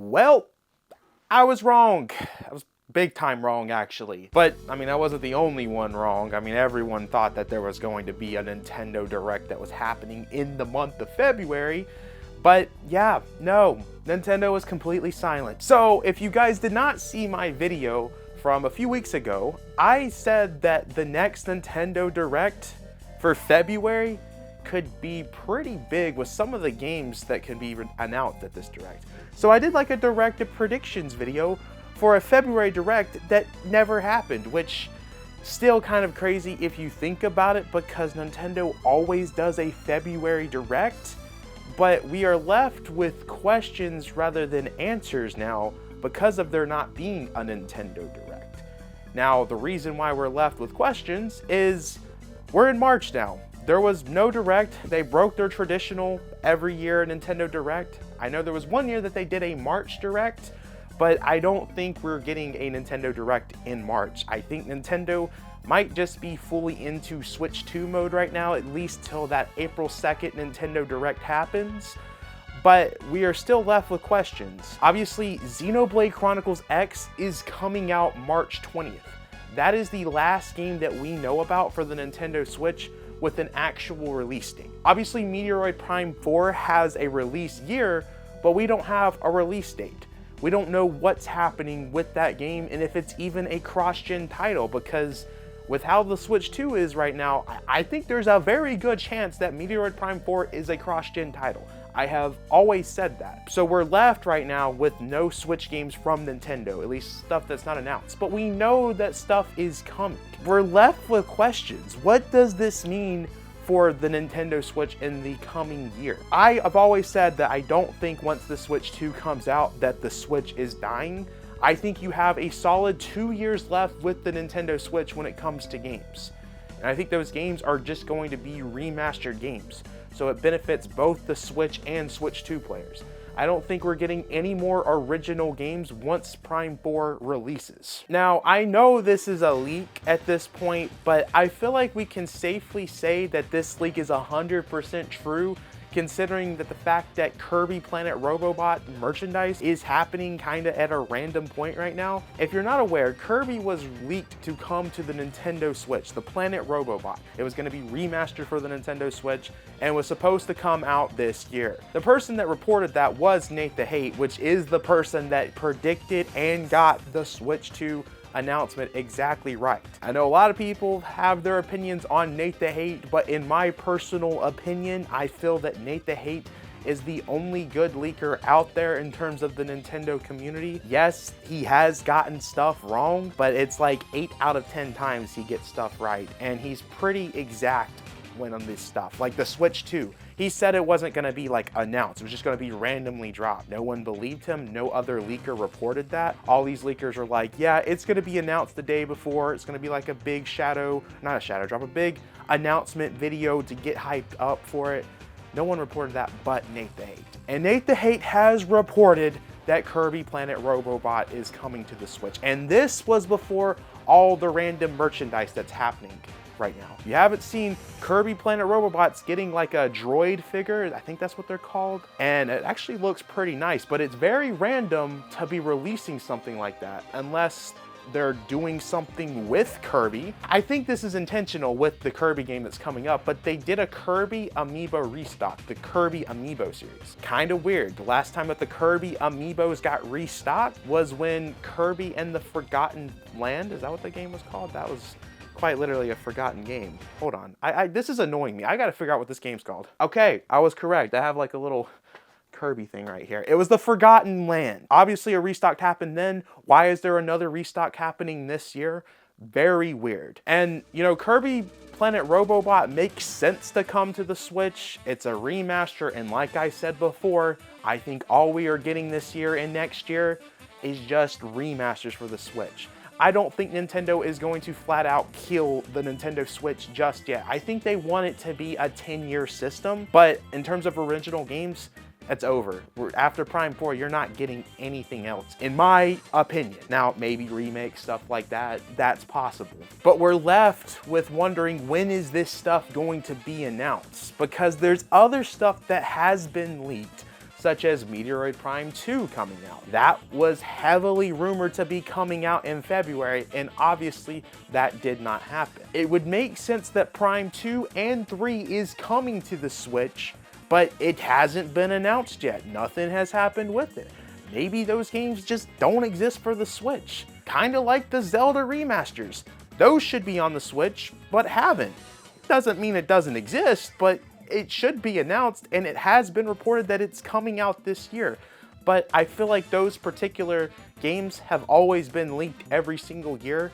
Well, I was wrong. I was big time wrong, actually. But, I mean, I wasn't the only one wrong. I mean, everyone thought that there was going to be a Nintendo Direct that was happening in the month of February. But yeah, no, Nintendo was completely silent. So if you guys did not see my video from a few weeks ago, I said that the next Nintendo Direct for February could be pretty big with some of the games that can be announced at this Direct. So I did like a Direct predictions video for a February Direct that never happened, which still kind of crazy if you think about it, because Nintendo always does a February Direct, but we are left with questions rather than answers now because of there not being a Nintendo Direct. Now, the reason why we're left with questions is we're in March now. There was no Direct. They broke their traditional every year Nintendo Direct. I know there was one year that they did a March Direct, but I don't think we're getting a Nintendo Direct in March. I think Nintendo might just be fully into Switch 2 mode right now, at least till that April 2nd Nintendo Direct happens. But we are still left with questions. Obviously, Xenoblade Chronicles X is coming out March 20th. That is the last game that we know about for the Nintendo Switch with an actual release date. Obviously, Metroid Prime 4 has a release year, but we don't have a release date. We don't know what's happening with that game and if it's even a cross-gen title, because with how the Switch 2 is right now, I think there's a very good chance that Metroid Prime 4 is a cross-gen title. I have always said that. So we're left right now with no Switch games from Nintendo, at least stuff that's not announced. But we know that stuff is coming. We're left with questions. What does this mean for the Nintendo Switch in the coming year? I have always said that I don't think once the Switch 2 comes out that the Switch is dying. I think you have a solid 2 years left with the Nintendo Switch when it comes to games. And I think those games are just going to be remastered games. So it benefits both the Switch and Switch 2 players. I don't think we're getting any more original games once Prime 4 releases. Now, I know this is a leak at this point, but I feel like we can safely say that this leak is 100% true, considering that the fact that Kirby Planet Robobot merchandise is happening kind of at a random point right now. If you're not aware, Kirby was leaked to come to the Nintendo Switch, the Planet Robobot. It was going to be remastered for the Nintendo Switch and was supposed to come out this year. The person that reported that was Nate the Hate, which is the person that predicted and got the Switch 2 announcement exactly right. I know a lot of people have their opinions on Nate the Hate, but in my personal opinion, I feel that Nate the Hate is the only good leaker out there in terms of the Nintendo community. Yes, he has gotten stuff wrong, but it's like 8 out of 10 times he gets stuff right, and he's pretty exact when on this stuff. Like the Switch 2, he said it wasn't going to be like announced, it was just going to be randomly dropped. No one believed him, no other leaker reported that. All these leakers are like, yeah, it's going to be announced the day before, it's going to be like a big not a shadow drop, a big announcement video to get hyped up for it. No one reported that but Nate the Hate. And Nate the Hate has reported that Kirby Planet Robobot is coming to the Switch. And this was before all the random merchandise that's happening right now. If you haven't seen, Kirby Planet Robobot's getting like a droid figure, I think that's what they're called, and it actually looks pretty nice, but it's very random to be releasing something like that unless they're doing something with Kirby. I think this is intentional with the Kirby game that's coming up, but they did a Kirby Amiibo restock, the Kirby Amiibo series. Kind of weird. The last time that the Kirby Amiibos got restocked was when Kirby and the Forgotten Land, is that what the game was called? That was quite literally a forgotten game. Hold on, this is annoying me. I gotta figure out what this game's called. Okay, I was correct. I have like a little Kirby thing right here. It was the Forgotten Land. Obviously a restock happened then. Why is there another restock happening this year? Very weird. And you know, Kirby Planet Robobot makes sense to come to the Switch. It's a remaster, and like I said before, I think all we are getting this year and next year is just remasters for the Switch. I don't think Nintendo is going to flat out kill the Nintendo Switch just yet. I think they want it to be a 10-year system, but in terms of original games, it's over. After Prime 4, you're not getting anything else, in my opinion. Now, maybe remake stuff like that, that's possible. But we're left with wondering, when is this stuff going to be announced? Because there's other stuff that has been leaked, such as Meteoroid Prime 2 coming out. That was heavily rumored to be coming out in February, and obviously that did not happen. It would make sense that Prime 2 and 3 is coming to the Switch, but it hasn't been announced yet. Nothing has happened with it. Maybe those games just don't exist for the Switch. Kind of like the Zelda remasters. Those should be on the Switch, but haven't. Doesn't mean it doesn't exist, but it should be announced, and it has been reported that it's coming out this year. But I feel like those particular games have always been leaked every single year,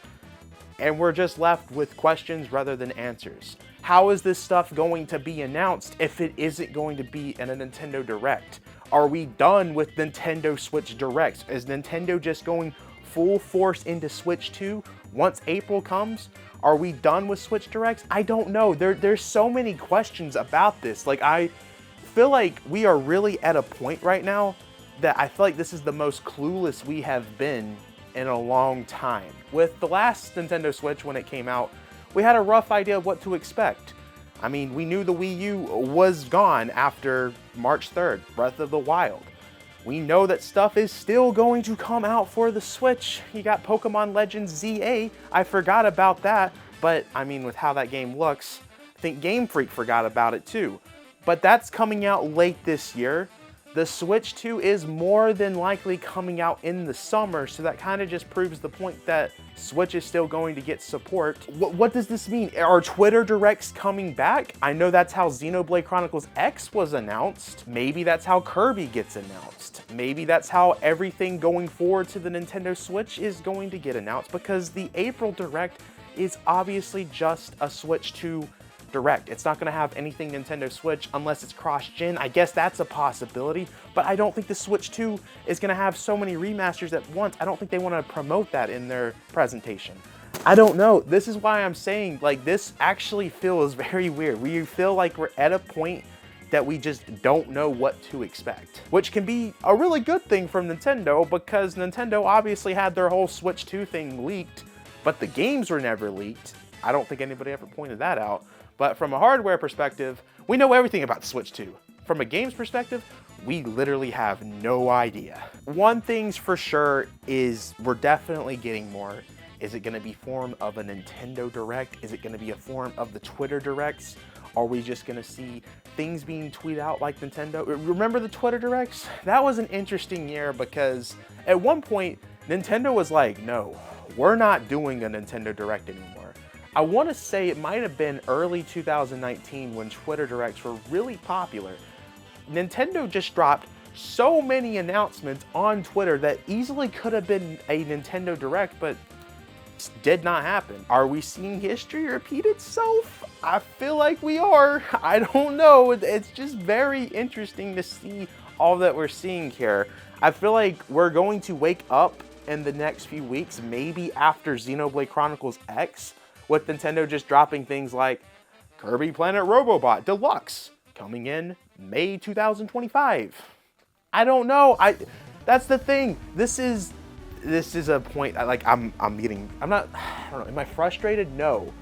and we're just left with questions rather than answers. How is this stuff going to be announced if it isn't going to be in a Nintendo Direct? Are we done with Nintendo Switch Directs? Is Nintendo just going full force into Switch 2 once April comes? Are we done with Switch Directs? I don't know. There's so many questions about this. Like, I feel like we are really at a point right now that I feel like this is the most clueless we have been in a long time. With the last Nintendo Switch, when it came out, we had a rough idea of what to expect. I mean, we knew the Wii U was gone after March 3rd, Breath of the Wild. We know that stuff is still going to come out for the Switch. You got Pokemon Legends ZA. I forgot about that, but I mean, with how that game looks, I think Game Freak forgot about it too. But that's coming out late this year. The Switch 2 is more than likely coming out in the summer, so that kind of just proves the point that Switch is still going to get support. What does this mean? Are Twitter Directs coming back? I know that's how Xenoblade Chronicles X was announced. Maybe that's how Kirby gets announced. Maybe that's how everything going forward to the Nintendo Switch is going to get announced, because the April Direct is obviously just a Switch 2 Direct. It's not going to have anything Nintendo Switch unless it's cross-gen. I guess that's a possibility, but I don't think the Switch 2 is going to have so many remasters at once. I don't think they want to promote that in their presentation. I don't know. This is why I'm saying, like, this actually feels very weird. We feel like we're at a point that we just don't know what to expect, which can be a really good thing from Nintendo, because Nintendo obviously had their whole Switch 2 thing leaked, but the games were never leaked. I don't think anybody ever pointed that out. But from a hardware perspective, we know everything about the Switch 2. From a games perspective, we literally have no idea. One thing's for sure is we're definitely getting more. Is it gonna be form of a Nintendo Direct? Is it gonna be a form of the Twitter Directs? Are we just gonna see things being tweeted out like Nintendo? Remember the Twitter Directs? That was an interesting year, because at one point, Nintendo was like, no, we're not doing a Nintendo Direct anymore. I want to say it might have been early 2019 when Twitter Directs were really popular. Nintendo just dropped so many announcements on Twitter that easily could have been a Nintendo Direct, but did not happen. Are we seeing history repeat itself? I feel like we are. I don't know. It's just very interesting to see all that we're seeing here. I feel like we're going to wake up in the next few weeks, maybe after Xenoblade Chronicles X, with Nintendo just dropping things like Kirby Planet Robobot Deluxe coming in May 2025. I don't know. That's the thing. This is a point. Like, I don't know. Am I frustrated? No.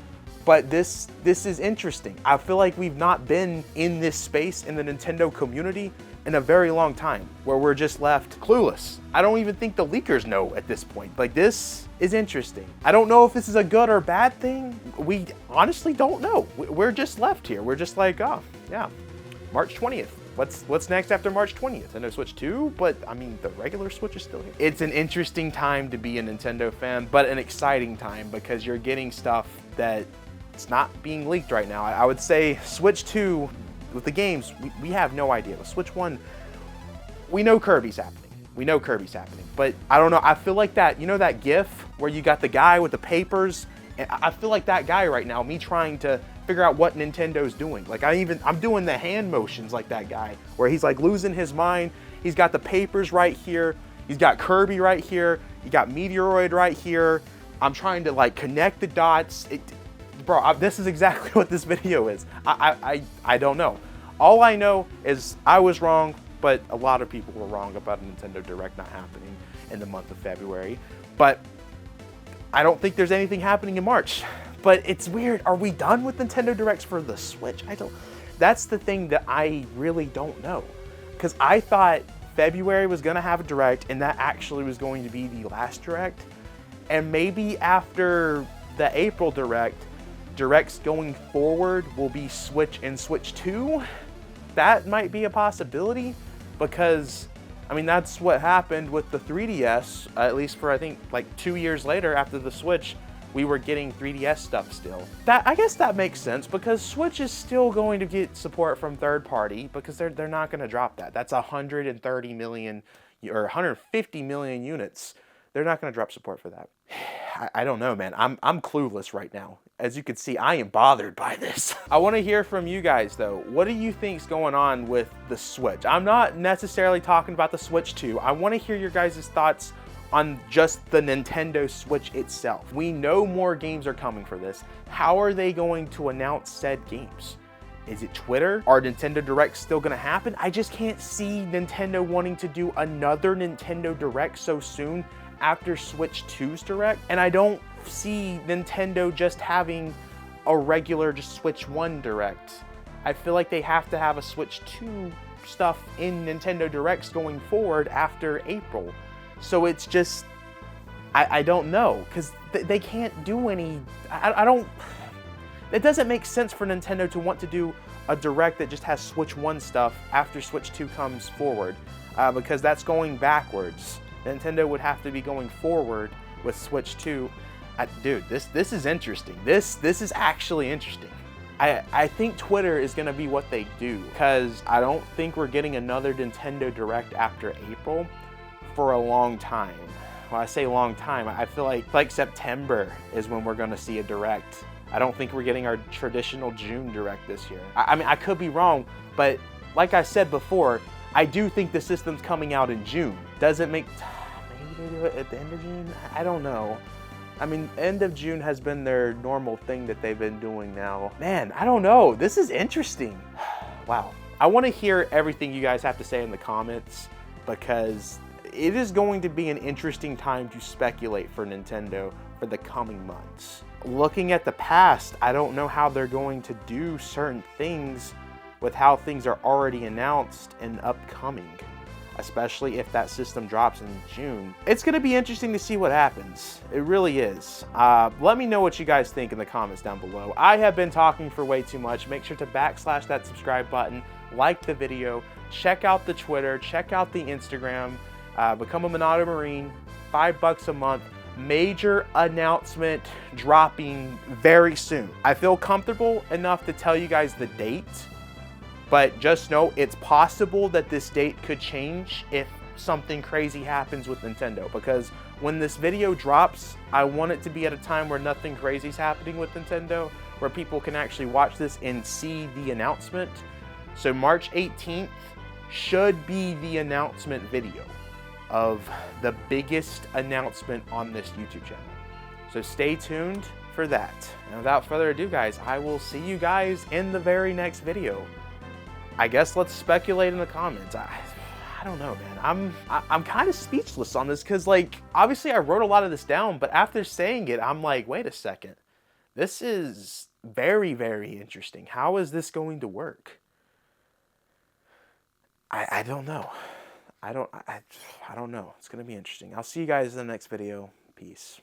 But this is interesting. I feel like we've not been in this space in the Nintendo community in a very long time, where we're just left clueless. I don't even think the leakers know at this point. Like, this is interesting. I don't know if this is a good or bad thing. We honestly don't know. We're just left here. We're just like, oh, yeah, March 20th. What's next after March 20th? Nintendo Switch 2? But I mean, the regular Switch is still here. It's an interesting time to be a Nintendo fan, but an exciting time, because you're getting stuff that it's not being leaked right now. I would say Switch 2, with the games, we have no idea. With Switch 1, we know Kirby's happening. But I don't know, I feel like that, you know that GIF where you got the guy with the papers? I feel like that guy right now, me trying to figure out what Nintendo's doing. Like, I'm doing the hand motions like that guy, where he's like losing his mind. He's got the papers right here. He's got Kirby right here. You got Meteoroid right here. I'm trying to like connect the dots. Bro, this is exactly what this video is. I don't know. All I know is I was wrong, but a lot of people were wrong about a Nintendo Direct not happening in the month of February. But I don't think there's anything happening in March. But it's weird. Are we done with Nintendo Directs for the Switch? That's the thing that I really don't know. because I thought February was gonna have a direct, and that actually was going to be the last direct. And maybe after the April direct, directs going forward will be Switch and Switch 2. That might be a possibility, because I mean, that's what happened with the 3DS, at least for I think like 2 years later after the Switch, we were getting 3DS stuff still. I guess that makes sense, because Switch is still going to get support from third party, because they're not gonna drop that. That's 130 million or 150 million units. They're not gonna drop support for that. I don't know, man. I'm clueless right now. As you can see, I am bothered by this. I wanna hear from you guys though. What do you think's going on with the Switch? I'm not necessarily talking about the Switch 2. I wanna hear your guys' thoughts on just the Nintendo Switch itself. We know more games are coming for this. How are they going to announce said games? Is it Twitter? Are Nintendo Directs still gonna happen? I just can't see Nintendo wanting to do another Nintendo Direct so soon after Switch 2's Direct. And I don't see Nintendo just having a regular just Switch 1 Direct. I feel like they have to have a Switch 2 stuff in Nintendo Directs going forward after April. So it's just, I don't know, because they can't do any, it doesn't make sense for Nintendo to want to do a Direct that just has Switch 1 stuff after Switch 2 comes forward, because that's going backwards. Nintendo would have to be going forward with Switch 2. Dude, this is interesting. This is actually interesting. I think Twitter is going to be what they do, because I don't think we're getting another Nintendo Direct after April for a long time. When I say long time, I feel like September is when we're going to see a Direct. I don't think we're getting our traditional June Direct this year. I mean, I could be wrong, but like I said before, I do think the system's coming out in June. Does it make, maybe they do it at the end of June? I don't know. I mean, end of June has been their normal thing that they've been doing now. Man, I don't know. This is interesting. Wow. I want to hear everything you guys have to say in the comments, because it is going to be an interesting time to speculate for Nintendo for the coming months. Looking at the past, I don't know how they're going to do certain things with how things are already announced and upcoming, especially if that system drops in June. It's gonna be interesting to see what happens. It really is. Let me know what you guys think in the comments down below. I have been talking for way too much. Make sure to backslash that subscribe button, like the video, check out the Twitter, check out the Instagram, become a Monado Marine, $5 a month. Major announcement dropping very soon. I feel comfortable enough to tell you guys the date, but just know it's possible that this date could change if something crazy happens with Nintendo, because when this video drops, I want it to be at a time where nothing crazy is happening with Nintendo, where people can actually watch this and see the announcement. So March 18th should be the announcement video of the biggest announcement on this YouTube channel. So stay tuned for that. And without further ado, guys, I will see you guys in the very next video. I guess let's speculate in the comments. I don't know, man. I'm kind of speechless on this, because like, obviously I wrote a lot of this down, but after saying it, I'm like, wait a second. This is very, very interesting. How is this going to work? I don't know. I don't know. It's going to be interesting. I'll see you guys in the next video. Peace.